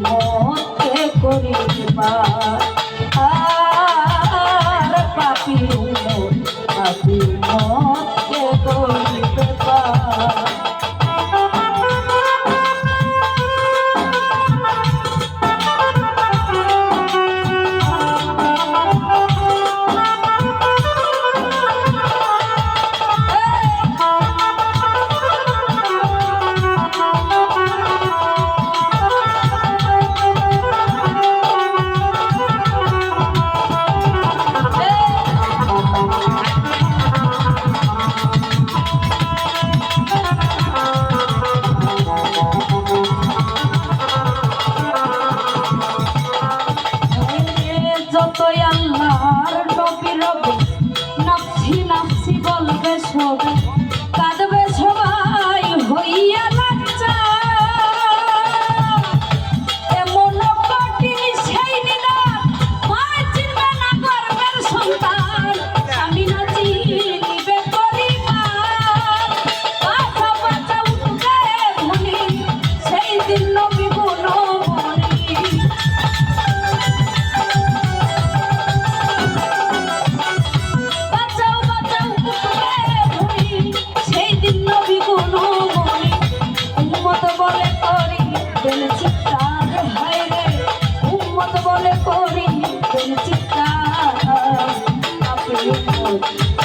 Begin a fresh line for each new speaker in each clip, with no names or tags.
মতে করিবা আর পাপি পাপি মতে করিবা। যতই আল্লাহর নবী রবে নাফসি নাফসি বলবে সবে কাঁদবে সবাই হইয়া লাচ্চা এমন কঠিন সেই নিদান মা চিনবে না গর্বের সন্তান স্বামী না চিনিবে পরিবার বাঁচা বাঁচা উঠবে ধনী সেই দিন নবী গুণমণি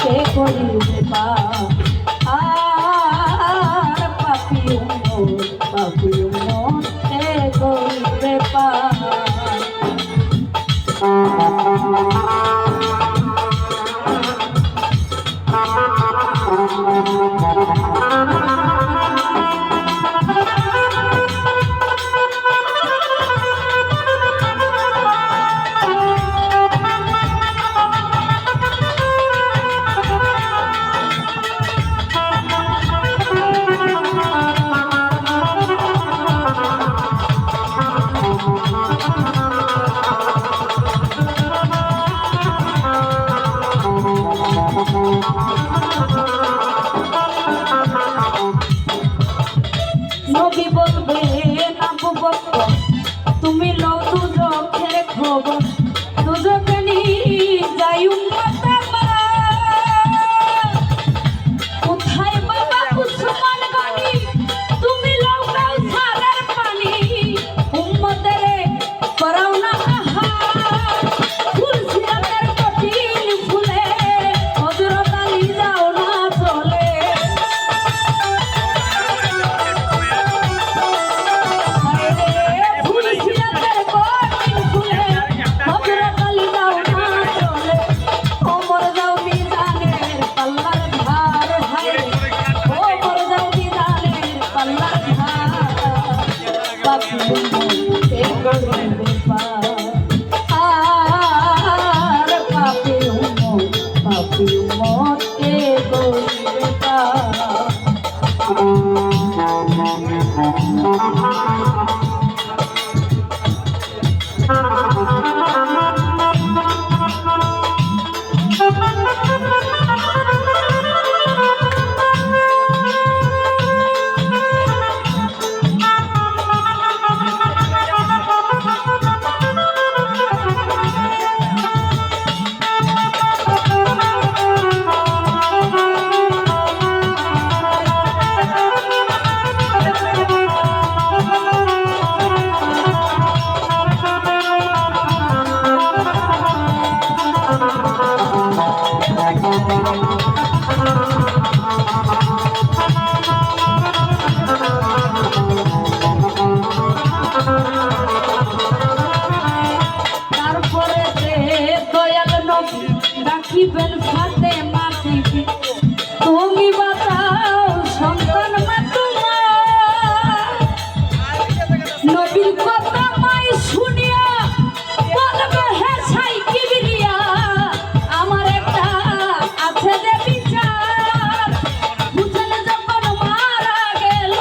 কে করিবে পা আর পাপি পাপি কে করিবে পা। দিবেন ফাতেমা বিবি তুমি বাঁচাও সন্তান মা তোমার নবীর কথা মাই শুনিয়া বলবে হে সাই কিবরিয়া আমার একটা আছে যে বিচার হুসেন যখন মারা গেল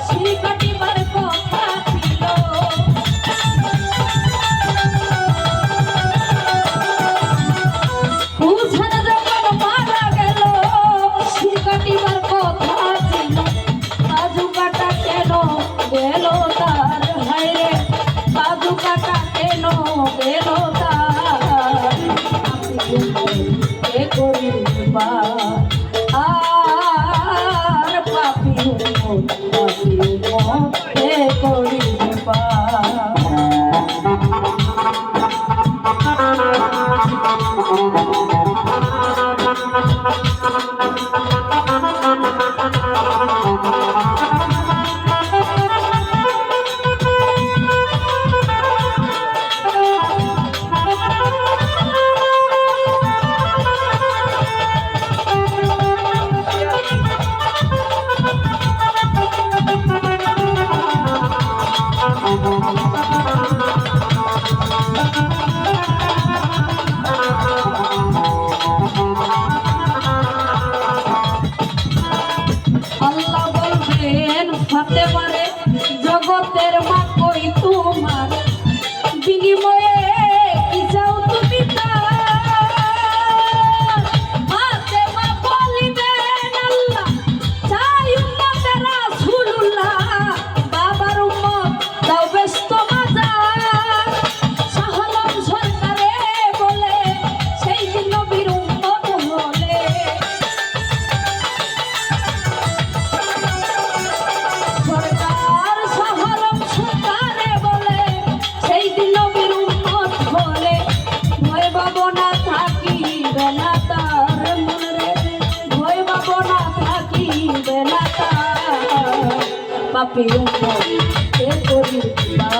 শির কাটিবার কথা ছিল হুসেন যখন মারা গেল শির কাটিবার কথা ছিল বাজু কাটা কেন গেল তার হায়রে বাজু কাটা কেন গেল তার কে করিবা আর পাপি কে করিবা আল্লাহ বলবেন ফাতেমারে জগতের মা কই তোমার বিনিময়ে কি চাও তুমি ফাতেমা বলিবেন আল্লাহ চাই উম্মতে রাসূলুল্লাহ বাবার উম্মত দাও ব্যস্ত মাজার শাহলম সরকারে বলে সেই দিন নবীর উম্মত হলে সরকার শাহলম সরকারে বলে সেই দিন নবীর উম্মত হলে ভয় পাবো না থাকিবে না তার মনে ভয় পাবো না থাকিবে না তার পাপী উম্মত কে করিবা